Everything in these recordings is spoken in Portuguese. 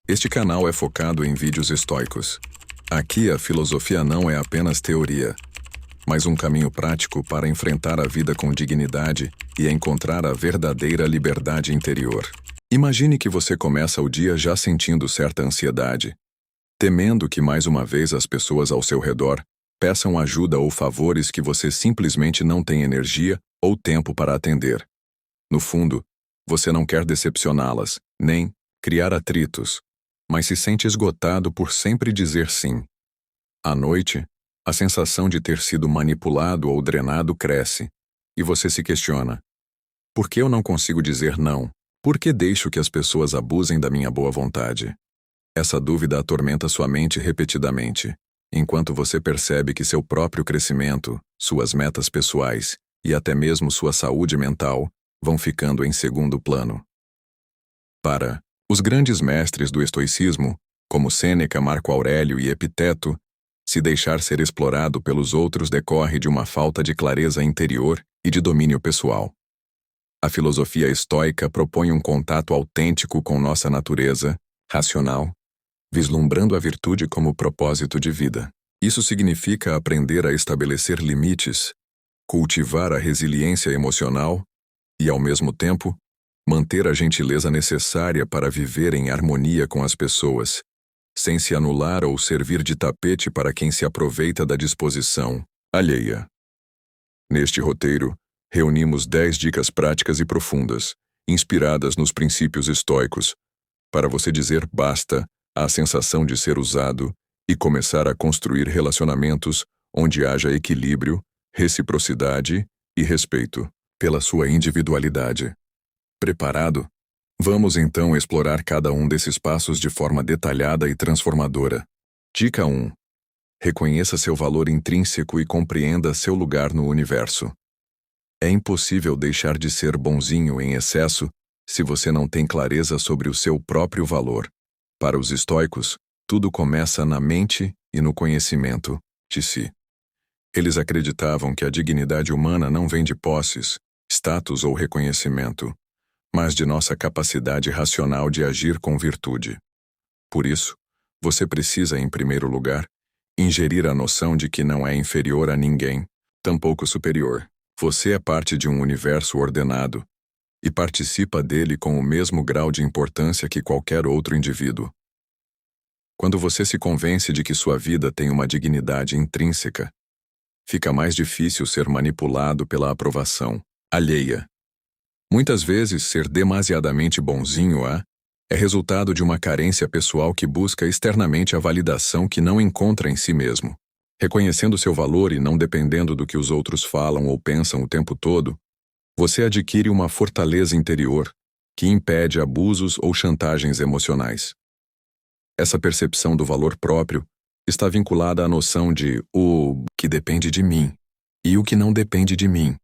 Este canal é focado em vídeos estoicos. Aqui a filosofia não é apenas teoria, mas um caminho prático para enfrentar a vida com dignidade e encontrar a verdadeira liberdade interior. Imagine que você começa o dia já sentindo certa ansiedade, temendo que mais uma vez as pessoas ao seu redor peçam ajuda ou favores que você simplesmente não tem energia ou tempo para atender. No fundo, você não quer decepcioná-las, nem criar atritos, mas se sente esgotado por sempre dizer sim. À noite, a sensação de ter sido manipulado ou drenado cresce, e você se questiona: por que eu não consigo dizer não? Por que deixo que as pessoas abusem da minha boa vontade? Essa dúvida atormenta sua mente repetidamente, enquanto você percebe que seu próprio crescimento, suas metas pessoais e até mesmo sua saúde mental vão ficando em segundo plano. Para os grandes mestres do estoicismo, como Sêneca, Marco Aurélio e Epiteto, se deixar ser explorado pelos outros decorre de uma falta de clareza interior e de domínio pessoal. A filosofia estoica propõe um contato autêntico com nossa natureza, racional, vislumbrando a virtude como propósito de vida. Isso significa aprender a estabelecer limites, cultivar a resiliência emocional e, ao mesmo tempo, manter a gentileza necessária para viver em harmonia com as pessoas, sem se anular ou servir de tapete para quem se aproveita da disposição alheia. Neste roteiro, reunimos 10 dicas práticas e profundas, inspiradas nos princípios estoicos, para você dizer basta à sensação de ser usado e começar a construir relacionamentos onde haja equilíbrio, reciprocidade e respeito pela sua individualidade. Preparado? Vamos então explorar cada um desses passos de forma detalhada e transformadora. Dica 1. Reconheça seu valor intrínseco e compreenda seu lugar no universo. É impossível deixar de ser bonzinho em excesso se você não tem clareza sobre o seu próprio valor. Para os estoicos, tudo começa na mente e no conhecimento de si. Eles acreditavam que a dignidade humana não vem de posses, status ou reconhecimento, mas de nossa capacidade racional de agir com virtude. Por isso, você precisa, em primeiro lugar, ingerir a noção de que não é inferior a ninguém, tampouco superior. Você é parte de um universo ordenado e participa dele com o mesmo grau de importância que qualquer outro indivíduo. Quando você se convence de que sua vida tem uma dignidade intrínseca, fica mais difícil ser manipulado pela aprovação alheia. Muitas vezes, ser demasiadamente bonzinho é resultado de uma carência pessoal que busca externamente a validação que não encontra em si mesmo. Reconhecendo seu valor e não dependendo do que os outros falam ou pensam o tempo todo, você adquire uma fortaleza interior que impede abusos ou chantagens emocionais. Essa percepção do valor próprio está vinculada à noção de o que depende de mim e o que não depende de mim,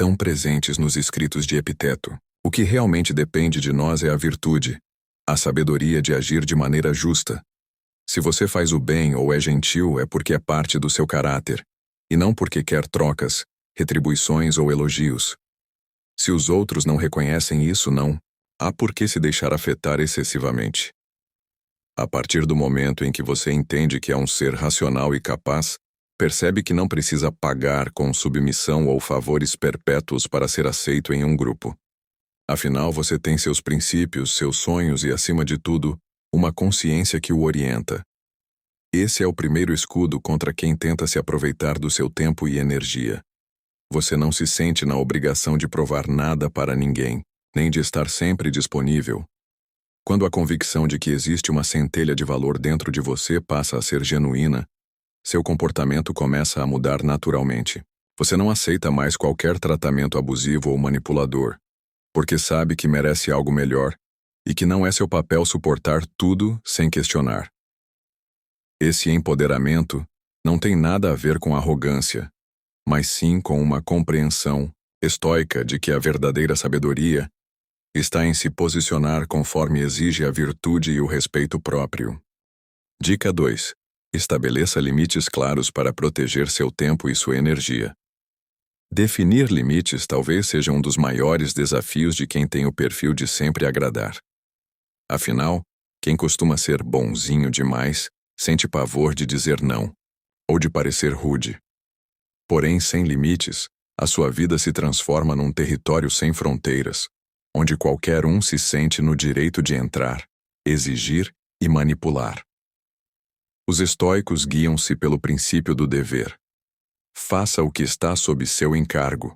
tão presentes nos escritos de Epiteto. O que realmente depende de nós é a virtude, a sabedoria de agir de maneira justa. Se você faz o bem ou é gentil é porque é parte do seu caráter, e não porque quer trocas, retribuições ou elogios. Se os outros não reconhecem isso, não há por que se deixar afetar excessivamente. A partir do momento em que você entende que é um ser racional e capaz, percebe que não precisa pagar com submissão ou favores perpétuos para ser aceito em um grupo. Afinal, você tem seus princípios, seus sonhos e, acima de tudo, uma consciência que o orienta. Esse é o primeiro escudo contra quem tenta se aproveitar do seu tempo e energia. Você não se sente na obrigação de provar nada para ninguém, nem de estar sempre disponível. Quando a convicção de que existe uma centelha de valor dentro de você passa a ser genuína, seu comportamento começa a mudar naturalmente. Você não aceita mais qualquer tratamento abusivo ou manipulador, porque sabe que merece algo melhor e que não é seu papel suportar tudo sem questionar. Esse empoderamento não tem nada a ver com arrogância, mas sim com uma compreensão estoica de que a verdadeira sabedoria está em se posicionar conforme exige a virtude e o respeito próprio. Dica 2. Estabeleça limites claros para proteger seu tempo e sua energia. Definir limites talvez seja um dos maiores desafios de quem tem o perfil de sempre agradar. Afinal, Quem costuma ser bonzinho demais sente pavor de dizer não, ou de parecer rude. Porém, sem limites, a sua vida se transforma num território sem fronteiras, onde qualquer um se sente no direito de entrar, exigir e manipular. Os estoicos guiam-se pelo princípio do dever. Faça o que está sob seu encargo,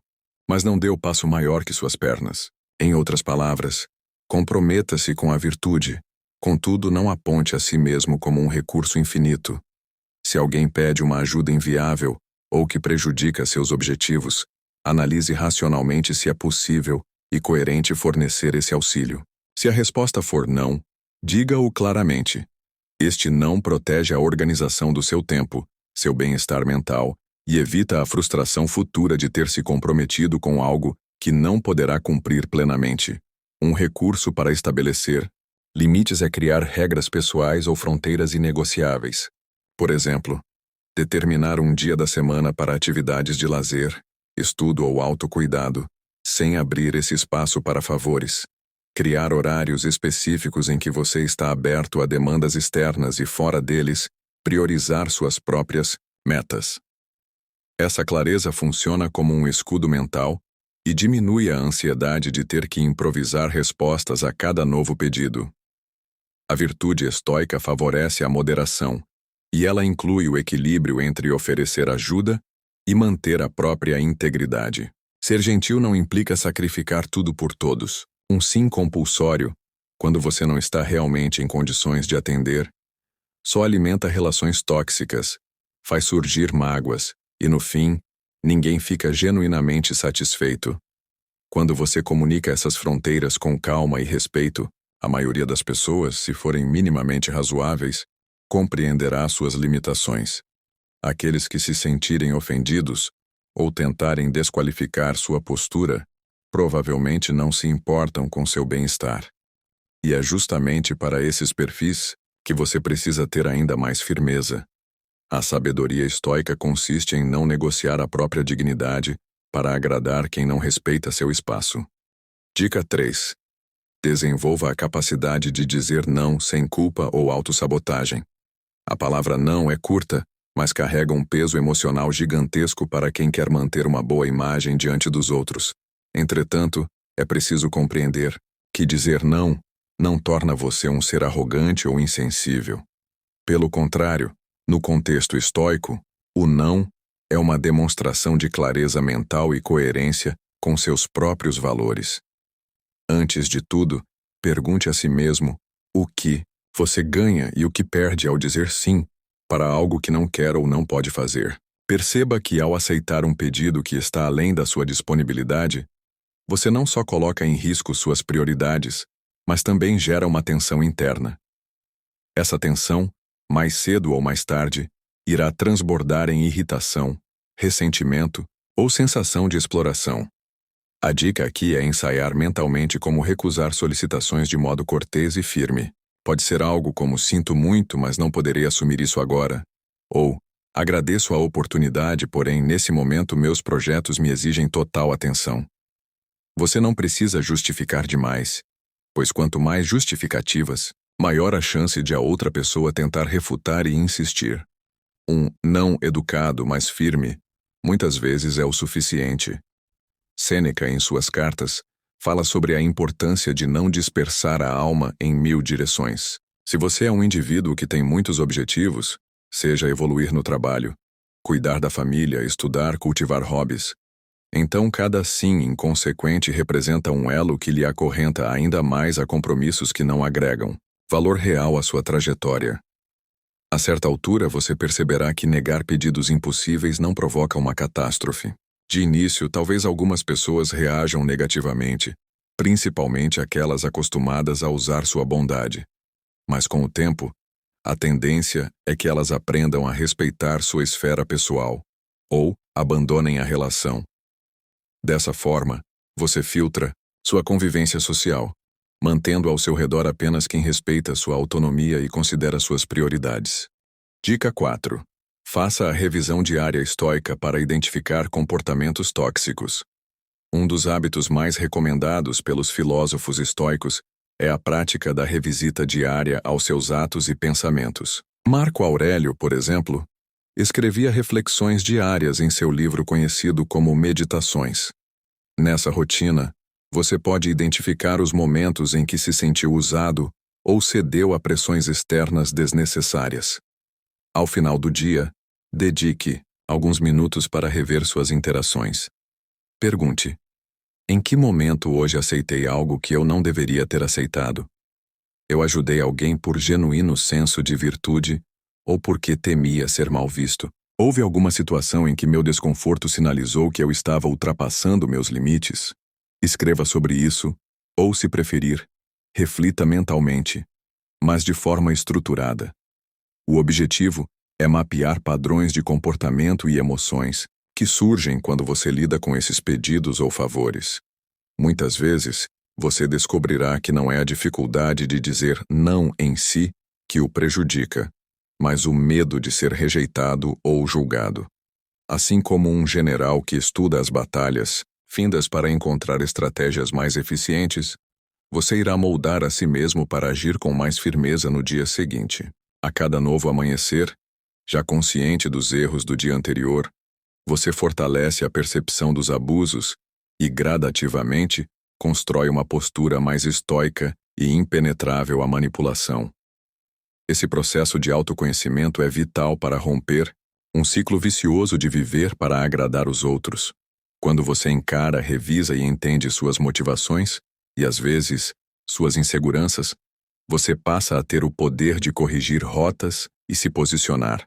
mas não dê o passo maior que suas pernas. Em outras palavras, comprometa-se com a virtude, contudo não aponte a si mesmo como um recurso infinito. Se alguém pede uma ajuda inviável ou que prejudica seus objetivos, analise racionalmente se é possível e coerente fornecer esse auxílio. Se a resposta for não, diga-o claramente. Este não protege a organização do seu tempo, seu bem-estar mental e evita a frustração futura de ter se comprometido com algo que não poderá cumprir plenamente. Um recurso para estabelecer limites é criar regras pessoais ou fronteiras inegociáveis. Por exemplo, determinar um dia da semana para atividades de lazer, estudo ou autocuidado, sem abrir esse espaço para favores. Criar horários específicos em que você está aberto a demandas externas e fora deles, priorizar suas próprias metas. Essa clareza funciona como um escudo mental e diminui a ansiedade de ter que improvisar respostas a cada novo pedido. A virtude estoica favorece a moderação, e ela inclui o equilíbrio entre oferecer ajuda e manter a própria integridade. Ser gentil não implica sacrificar tudo por todos. Um sim compulsório, quando você não está realmente em condições de atender, só alimenta relações tóxicas, faz surgir mágoas, e no fim, ninguém fica genuinamente satisfeito. Quando você comunica essas fronteiras com calma e respeito, a maioria das pessoas, se forem minimamente razoáveis, compreenderá suas limitações. Aqueles que se sentirem ofendidos ou tentarem desqualificar sua postura, provavelmente não se importam com seu bem-estar. E é justamente para esses perfis que você precisa ter ainda mais firmeza. A sabedoria estoica consiste em não negociar a própria dignidade para agradar quem não respeita seu espaço. Dica 3. Desenvolva a capacidade de dizer não sem culpa ou autossabotagem. A palavra não é curta, mas carrega um peso emocional gigantesco para quem quer manter uma boa imagem diante dos outros. Entretanto, é preciso compreender que dizer não torna você um ser arrogante ou insensível. Pelo contrário, no contexto estoico, o não é uma demonstração de clareza mental e coerência com seus próprios valores. Antes de tudo, pergunte a si mesmo o que você ganha e o que perde ao dizer sim para algo que não quer ou não pode fazer. Perceba que ao aceitar um pedido que está além da sua disponibilidade, você não só coloca em risco suas prioridades, mas também gera uma tensão interna. Essa tensão, mais cedo ou mais tarde, irá transbordar em irritação, ressentimento ou sensação de exploração. A dica aqui é ensaiar mentalmente como recusar solicitações de modo cortês e firme. Pode ser algo como sinto muito, mas não poderei assumir isso agora. Ou agradeço a oportunidade, porém nesse momento meus projetos me exigem total atenção. Você não precisa justificar demais, pois quanto mais justificativas, maior a chance de a outra pessoa tentar refutar e insistir. Um não educado, mas firme, muitas vezes é o suficiente. Sêneca, em suas cartas, fala sobre a importância de não dispersar a alma em 1000 direções. Se você é um indivíduo que tem muitos objetivos, seja evoluir no trabalho, cuidar da família, estudar, cultivar hobbies, então cada sim inconsequente representa um elo que lhe acorrenta ainda mais a compromissos que não agregam valor real à sua trajetória. A certa altura você perceberá que negar pedidos impossíveis não provoca uma catástrofe. De início, talvez algumas pessoas reajam negativamente, principalmente aquelas acostumadas a usar sua bondade. Mas com o tempo, a tendência é que elas aprendam a respeitar sua esfera pessoal, ou abandonem a relação. Dessa forma, você filtra sua convivência social, mantendo ao seu redor apenas quem respeita sua autonomia e considera suas prioridades. Dica 4. Faça a revisão diária estoica para identificar comportamentos tóxicos. Um dos hábitos mais recomendados pelos filósofos estoicos É a prática da revisita diária aos seus atos e pensamentos. Marco Aurélio, por exemplo, escrevia reflexões diárias em seu livro conhecido como Meditações. Nessa rotina, você pode identificar os momentos em que se sentiu usado ou cedeu a pressões externas desnecessárias. Ao final do dia, dedique alguns minutos para rever suas interações. Pergunte: em que momento hoje aceitei algo que eu não deveria ter aceitado? Eu ajudei alguém por genuíno senso de virtude ou porque temia ser mal visto? Houve alguma situação em que meu desconforto sinalizou que eu estava ultrapassando meus limites? Escreva sobre isso, ou, se preferir, reflita mentalmente, mas de forma estruturada. O objetivo é mapear padrões de comportamento e emoções que surgem quando você lida com esses pedidos ou favores. Muitas vezes, você descobrirá que não é a dificuldade de dizer não em si que o prejudica, mas o medo de ser rejeitado ou julgado. Assim como um general que estuda as batalhas, findas para encontrar estratégias mais eficientes, você irá moldar a si mesmo para agir com mais firmeza no dia seguinte. A cada novo amanhecer, já consciente dos erros do dia anterior, você fortalece a percepção dos abusos e, gradativamente, constrói uma postura mais estoica e impenetrável à manipulação. Esse processo de autoconhecimento é vital para romper um ciclo vicioso de viver para agradar os outros. Quando você encara, revisa e entende suas motivações, e às vezes, suas inseguranças, você passa a ter o poder de corrigir rotas e se posicionar.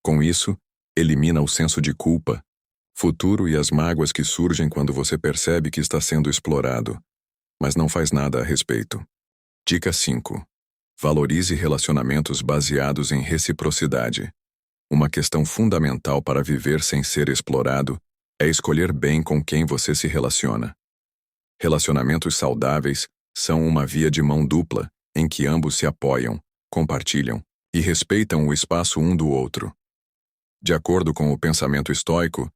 Com isso, elimina o senso de culpa, futuro e as mágoas que surgem quando você percebe que está sendo explorado, mas não faz nada a respeito. Dica 5. Valorize relacionamentos baseados em reciprocidade. Uma questão fundamental para viver sem ser explorado é escolher bem com quem você se relaciona. Relacionamentos saudáveis são uma via de mão dupla, em que ambos se apoiam, compartilham e respeitam o espaço um do outro. De acordo com o pensamento estoico,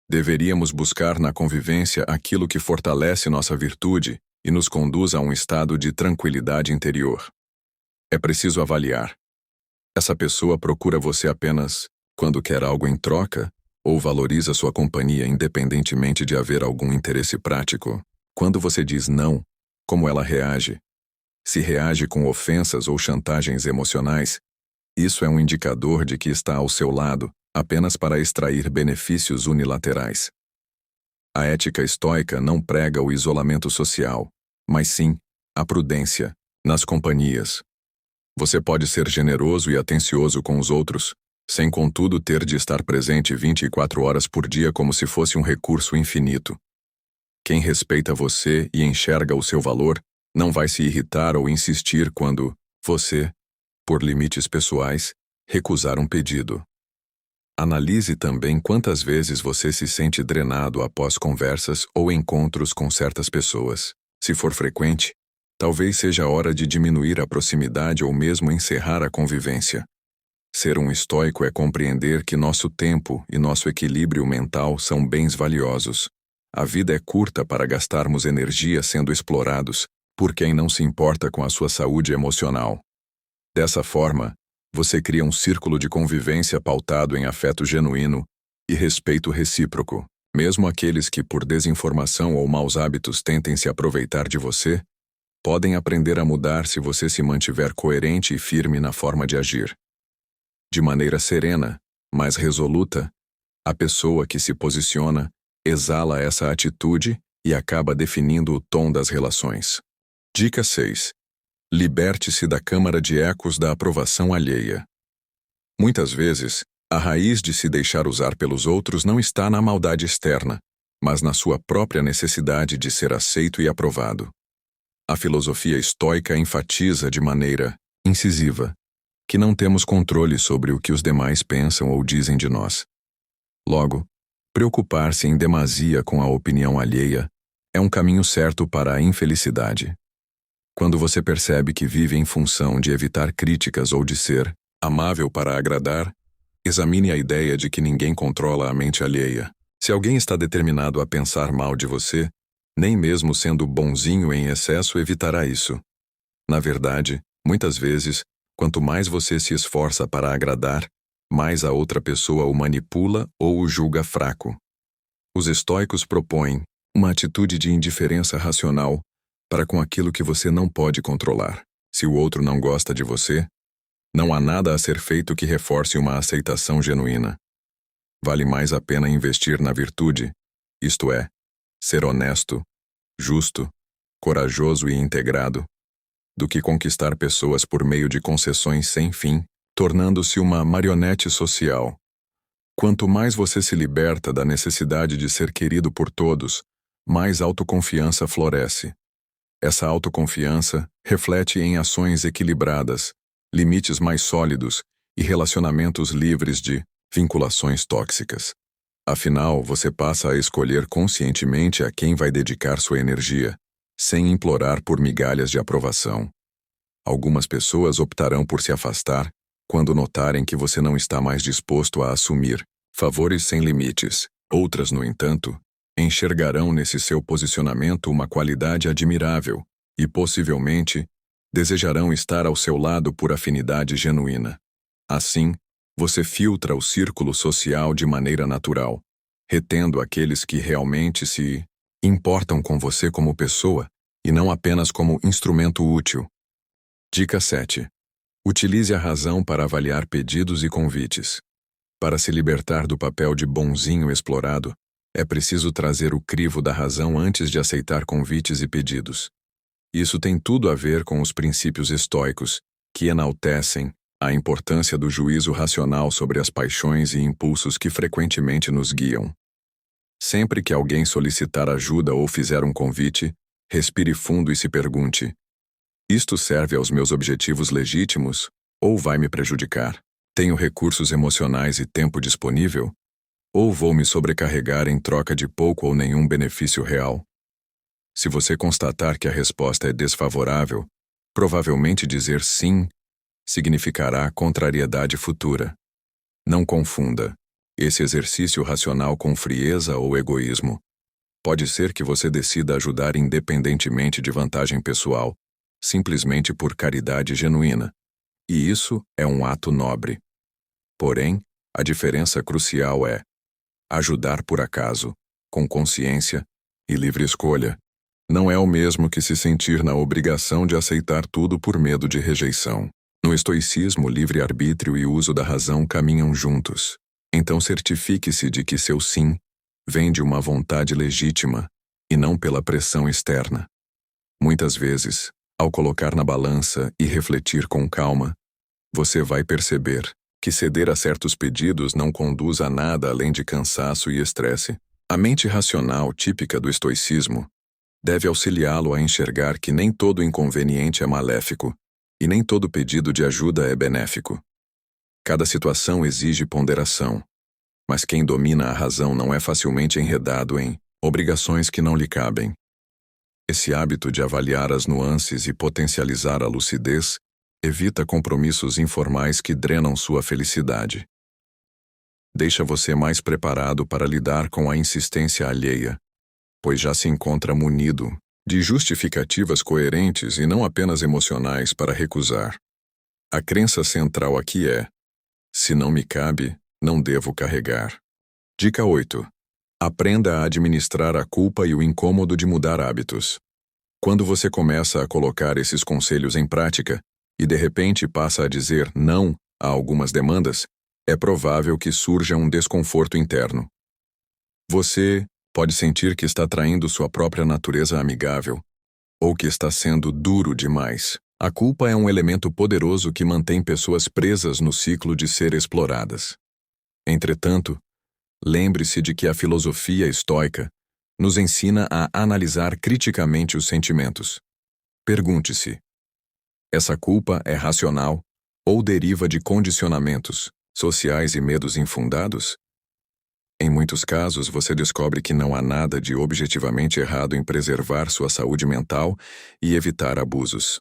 deveríamos buscar na convivência aquilo que fortalece nossa virtude e nos conduz a um estado de tranquilidade interior. É preciso avaliar: essa pessoa procura você apenas quando quer algo em troca ou valoriza sua companhia independentemente de haver algum interesse prático? Quando você diz não, como ela reage? Se reage com ofensas ou chantagens emocionais, isso é um indicador de que está ao seu lado apenas para extrair benefícios unilaterais. A ética estoica não prega o isolamento social, mas sim a prudência nas companhias. Você pode ser generoso e atencioso com os outros, sem contudo ter de estar presente 24 horas por dia como se fosse um recurso infinito. Quem respeita você e enxerga o seu valor não vai se irritar ou insistir quando você, por limites pessoais, recusar um pedido. Analise também quantas vezes você se sente drenado após conversas ou encontros com certas pessoas. Se for frequente, talvez seja hora de diminuir a proximidade ou mesmo encerrar a convivência. Ser um estoico é compreender que nosso tempo e nosso equilíbrio mental são bens valiosos. A vida é curta para gastarmos energia sendo explorados por quem não se importa com a sua saúde emocional. Dessa forma, você cria um círculo de convivência pautado em afeto genuíno e respeito recíproco. Mesmo aqueles que, por desinformação ou maus hábitos, tentem se aproveitar de você, podem aprender a mudar se você se mantiver coerente e firme na forma de agir. De maneira serena, mas resoluta, a pessoa que se posiciona exala essa atitude e acaba definindo o tom das relações. Dica 6. Liberte-se da câmara de ecos da aprovação alheia. Muitas vezes, a raiz de se deixar usar pelos outros não está na maldade externa, mas na sua própria necessidade de ser aceito e aprovado. A filosofia estoica enfatiza de maneira incisiva que não temos controle sobre o que os demais pensam ou dizem de nós. Logo, preocupar-se em demasia com a opinião alheia é um caminho certo para a infelicidade. Quando você percebe que vive em função de evitar críticas ou de ser amável para agradar, examine a ideia de que ninguém controla a mente alheia. Se alguém está determinado a pensar mal de você, nem mesmo sendo bonzinho em excesso evitará isso. Na verdade, muitas vezes, quanto mais você se esforça para agradar, mais a outra pessoa o manipula ou o julga fraco. Os estoicos propõem uma atitude de indiferença racional para com aquilo que você não pode controlar. Se o outro não gosta de você, não há nada a ser feito que reforce uma aceitação genuína. Vale mais a pena investir na virtude, isto é, ser honesto, justo, corajoso e integrado, do que conquistar pessoas por meio de concessões sem fim, tornando-se uma marionete social. Quanto mais você se liberta da necessidade de ser querido por todos, mais autoconfiança floresce. Essa autoconfiança reflete em ações equilibradas, limites mais sólidos e relacionamentos livres de vinculações tóxicas. Afinal, você passa a escolher conscientemente a quem vai dedicar sua energia, sem implorar por migalhas de aprovação. Algumas pessoas optarão por se afastar quando notarem que você não está mais disposto a assumir favores sem limites. Outras, no entanto, enxergarão nesse seu posicionamento uma qualidade admirável e, possivelmente, desejarão estar ao seu lado por afinidade genuína. Assim, você filtra o círculo social de maneira natural, retendo aqueles que realmente se importam com você como pessoa e não apenas como instrumento útil. Dica 7. Utilize a razão para avaliar pedidos e convites. Para se libertar do papel de bonzinho explorado, é preciso trazer o crivo da razão antes de aceitar convites e pedidos. Isso tem tudo a ver com os princípios estoicos, que enaltecem a importância do juízo racional sobre as paixões e impulsos que frequentemente nos guiam. Sempre que alguém solicitar ajuda ou fizer um convite, respire fundo e se pergunte: isto serve aos meus objetivos legítimos ou vai me prejudicar? Tenho recursos emocionais e tempo disponível? Ou vou me sobrecarregar em troca de pouco ou nenhum benefício real? Se você constatar que a resposta é desfavorável, provavelmente dizer sim significará contrariedade futura. Não confunda esse exercício racional com frieza ou egoísmo. Pode ser que você decida ajudar independentemente de vantagem pessoal, simplesmente por caridade genuína. E isso é um ato nobre. Porém, a diferença crucial é ajudar por acaso, com consciência e livre escolha. Não é o mesmo que se sentir na obrigação de aceitar tudo por medo de rejeição. No estoicismo, livre-arbítrio e uso da razão caminham juntos. Então certifique-se de que seu sim vem de uma vontade legítima e não pela pressão externa. Muitas vezes, ao colocar na balança e refletir com calma, você vai perceber que ceder a certos pedidos não conduz a nada além de cansaço e estresse. A mente racional típica do estoicismo deve auxiliá-lo a enxergar que nem todo inconveniente é maléfico e nem todo pedido de ajuda é benéfico. Cada situação exige ponderação, mas quem domina a razão não é facilmente enredado em obrigações que não lhe cabem. Esse hábito de avaliar as nuances e potencializar a lucidez evita compromissos informais que drenam sua felicidade. Deixa você mais preparado para lidar com a insistência alheia, pois já se encontra munido de justificativas coerentes e não apenas emocionais para recusar. A crença central aqui é: se não me cabe, não devo carregar. Dica 8. Aprenda a administrar a culpa e o incômodo de mudar hábitos. Quando você começa a colocar esses conselhos em prática, e de repente passa a dizer não a algumas demandas, é provável que surja um desconforto interno. Você pode sentir que está traindo sua própria natureza amigável, ou que está sendo duro demais. A culpa é um elemento poderoso que mantém pessoas presas no ciclo de ser exploradas. Entretanto, lembre-se de que a filosofia estoica nos ensina a analisar criticamente os sentimentos. Pergunte-se: essa culpa é racional ou deriva de condicionamentos sociais e medos infundados? Em muitos casos, você descobre que não há nada de objetivamente errado em preservar sua saúde mental e evitar abusos.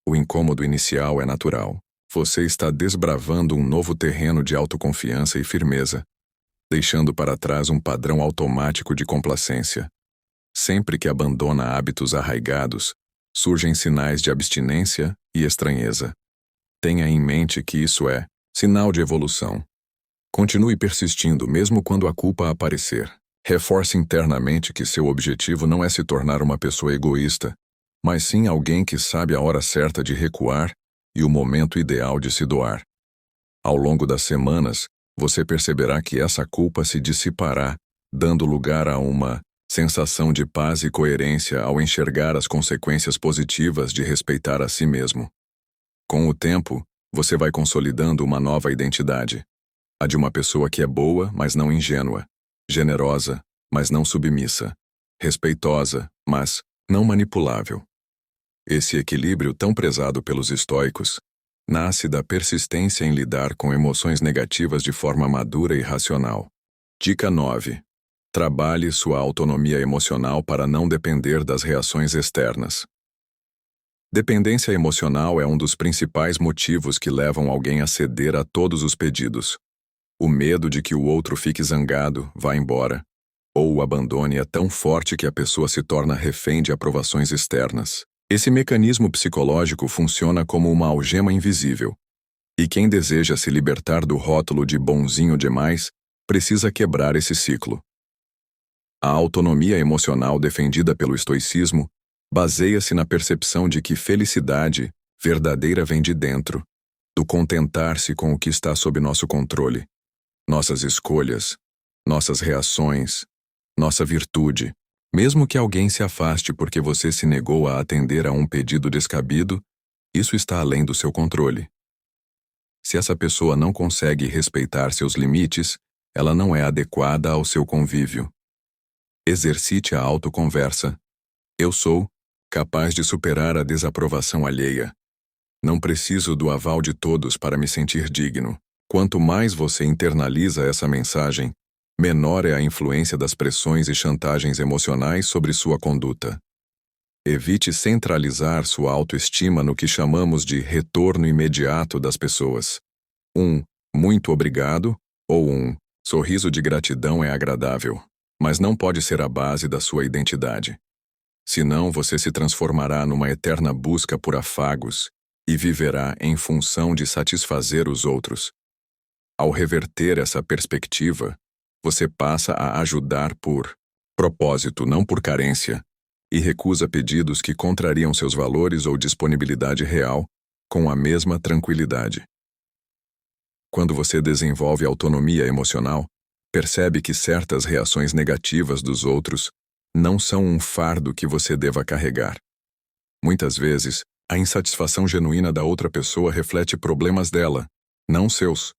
O incômodo inicial é natural. Você está desbravando um novo terreno de autoconfiança e firmeza, deixando para trás um padrão automático de complacência. Sempre que abandona hábitos arraigados, surgem sinais de abstinência e estranheza. Tenha em mente que isso é sinal de evolução. Continue persistindo mesmo quando a culpa aparecer. Reforce internamente que seu objetivo não é se tornar uma pessoa egoísta, mas sim alguém que sabe a hora certa de recuar e o momento ideal de se doar. Ao longo das semanas, você perceberá que essa culpa se dissipará, dando lugar a uma sensação de paz e coerência ao enxergar as consequências positivas de respeitar a si mesmo. Com o tempo, você vai consolidando uma nova identidade. A de uma pessoa que é boa, mas não ingênua, generosa, mas não submissa, respeitosa, mas não manipulável. Esse equilíbrio tão prezado pelos estoicos nasce da persistência em lidar com emoções negativas de forma madura e racional. Dica 9. Trabalhe sua autonomia emocional para não depender das reações externas. Dependência emocional é um dos principais motivos que levam alguém a ceder a todos os pedidos. O medo de que o outro fique zangado, vá embora, ou o abandone é tão forte que a pessoa se torna refém de aprovações externas. Esse mecanismo psicológico funciona como uma algema invisível. E quem deseja se libertar do rótulo de bonzinho demais, precisa quebrar esse ciclo. A autonomia emocional defendida pelo estoicismo baseia-se na percepção de que felicidade verdadeira vem de dentro, do contentar-se com o que está sob nosso controle. Nossas escolhas, nossas reações, nossa virtude. Mesmo que alguém se afaste porque você se negou a atender a um pedido descabido, isso está além do seu controle. Se essa pessoa não consegue respeitar seus limites, ela não é adequada ao seu convívio. Exercite a autoconversa. Eu sou capaz de superar a desaprovação alheia. Não preciso do aval de todos para me sentir digno. Quanto mais você internaliza essa mensagem, menor é a influência das pressões e chantagens emocionais sobre sua conduta. Evite centralizar sua autoestima no que chamamos de retorno imediato das pessoas. Um muito obrigado ou um sorriso de gratidão é agradável, mas não pode ser a base da sua identidade. Senão você se transformará numa eterna busca por afagos e viverá em função de satisfazer os outros. Ao reverter essa perspectiva, você passa a ajudar por propósito, não por carência, e recusa pedidos que contrariam seus valores ou disponibilidade real com a mesma tranquilidade. Quando você desenvolve autonomia emocional, percebe que certas reações negativas dos outros não são um fardo que você deva carregar. Muitas vezes, a insatisfação genuína da outra pessoa reflete problemas dela, não seus.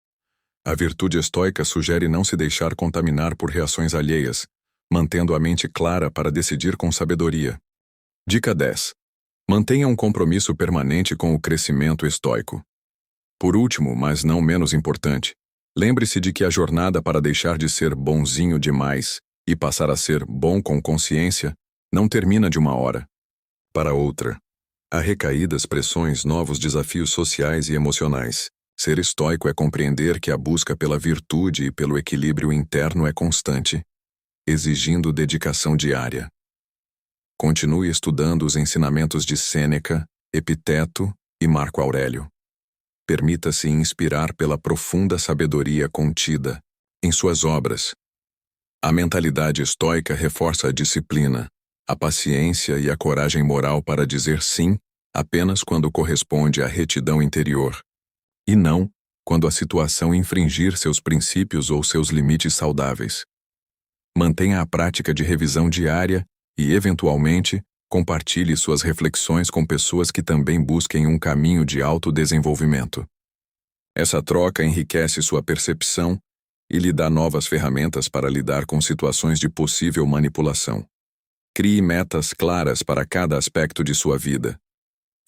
A virtude estoica sugere não se deixar contaminar por reações alheias, mantendo a mente clara para decidir com sabedoria. Dica 10. Mantenha um compromisso permanente com o crescimento estoico. Por último, mas não menos importante, lembre-se de que a jornada para deixar de ser bonzinho demais e passar a ser bom com consciência não termina de uma hora para outra. Há recaídas, pressões, novos desafios sociais e emocionais. Ser estoico é compreender que a busca pela virtude e pelo equilíbrio interno é constante, exigindo dedicação diária. Continue estudando os ensinamentos de Sêneca, Epiteto e Marco Aurélio. Permita-se inspirar pela profunda sabedoria contida em suas obras. A mentalidade estoica reforça a disciplina, a paciência e a coragem moral para dizer sim apenas quando corresponde à retidão interior, e não quando a situação infringir seus princípios ou seus limites saudáveis. Mantenha a prática de revisão diária e, eventualmente, compartilhe suas reflexões com pessoas que também busquem um caminho de autodesenvolvimento. Essa troca enriquece sua percepção e lhe dá novas ferramentas para lidar com situações de possível manipulação. Crie metas claras para cada aspecto de sua vida: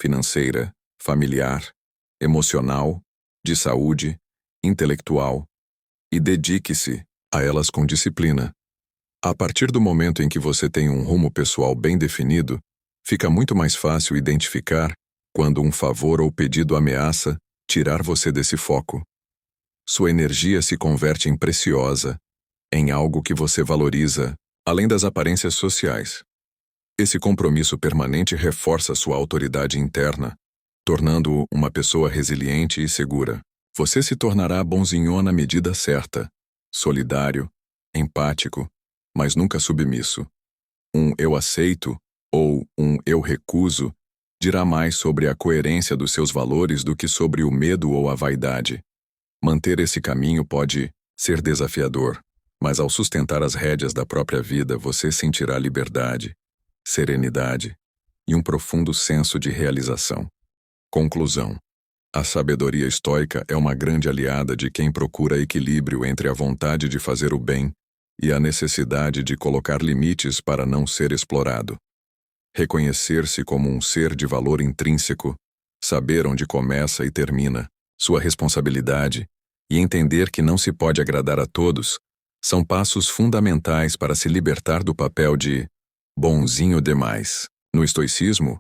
financeira, familiar, emocional, de saúde, intelectual, e dedique-se a elas com disciplina. A partir do momento em que você tem um rumo pessoal bem definido, fica muito mais fácil identificar quando um favor ou pedido ameaça tirar você desse foco. Sua energia se converte em preciosa, em algo que você valoriza, além das aparências sociais. Esse compromisso permanente reforça sua autoridade interna, tornando-o uma pessoa resiliente e segura. Você se tornará bonzinho na medida certa, solidário, empático, mas nunca submisso. Um eu aceito ou um eu recuso dirá mais sobre a coerência dos seus valores do que sobre o medo ou a vaidade. Manter esse caminho pode ser desafiador, mas ao sustentar as rédeas da própria vida, você sentirá liberdade, serenidade e um profundo senso de realização. Conclusão. A sabedoria estoica é uma grande aliada de quem procura equilíbrio entre a vontade de fazer o bem e a necessidade de colocar limites para não ser explorado. Reconhecer-se como um ser de valor intrínseco, saber onde começa e termina sua responsabilidade e entender que não se pode agradar a todos são passos fundamentais para se libertar do papel de bonzinho demais. No estoicismo,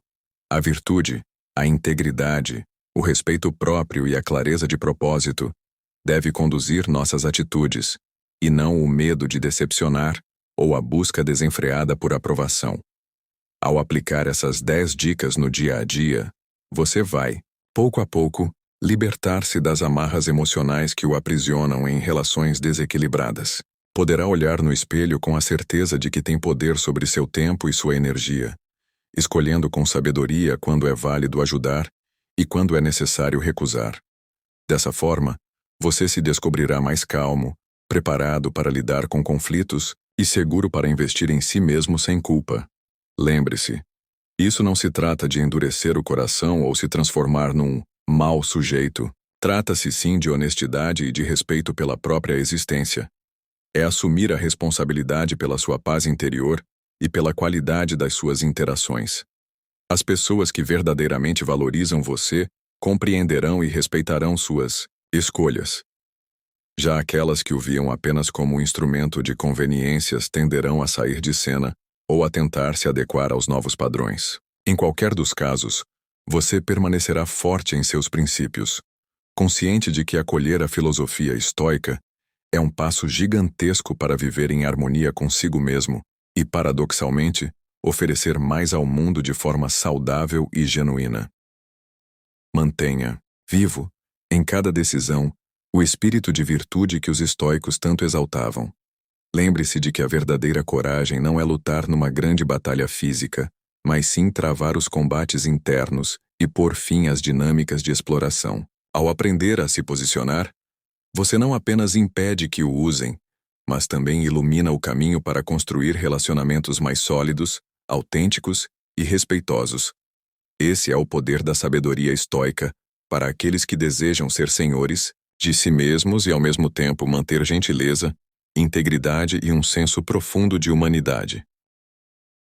a virtude, a integridade, o respeito próprio e a clareza de propósito deve conduzir nossas atitudes, e não o medo de decepcionar ou a busca desenfreada por aprovação. Ao aplicar essas 10 dicas no dia a dia, você vai, pouco a pouco, libertar-se das amarras emocionais que o aprisionam em relações desequilibradas. Poderá olhar no espelho com a certeza de que tem poder sobre seu tempo e sua energia, escolhendo com sabedoria quando é válido ajudar e quando é necessário recusar. Dessa forma, você se descobrirá mais calmo, preparado para lidar com conflitos e seguro para investir em si mesmo sem culpa. Lembre-se, isso não se trata de endurecer o coração ou se transformar num mau sujeito. Trata-se sim de honestidade e de respeito pela própria existência. É assumir a responsabilidade pela sua paz interior e pela qualidade das suas interações. As pessoas que verdadeiramente valorizam você compreenderão e respeitarão suas escolhas. Já aquelas que o viam apenas como um instrumento de conveniências tenderão a sair de cena ou a tentar se adequar aos novos padrões. Em qualquer dos casos, você permanecerá forte em seus princípios, consciente de que acolher a filosofia estoica é um passo gigantesco para viver em harmonia consigo mesmo e, paradoxalmente, oferecer mais ao mundo de forma saudável e genuína. Mantenha, vivo, em cada decisão, o espírito de virtude que os estoicos tanto exaltavam. Lembre-se de que a verdadeira coragem não é lutar numa grande batalha física, mas sim travar os combates internos e pôr fim às dinâmicas de exploração. Ao aprender a se posicionar, você não apenas impede que o usem, mas também ilumina o caminho para construir relacionamentos mais sólidos, autênticos e respeitosos. Esse é o poder da sabedoria estoica para aqueles que desejam ser senhores de si mesmos e ao mesmo tempo manter gentileza, integridade e um senso profundo de humanidade.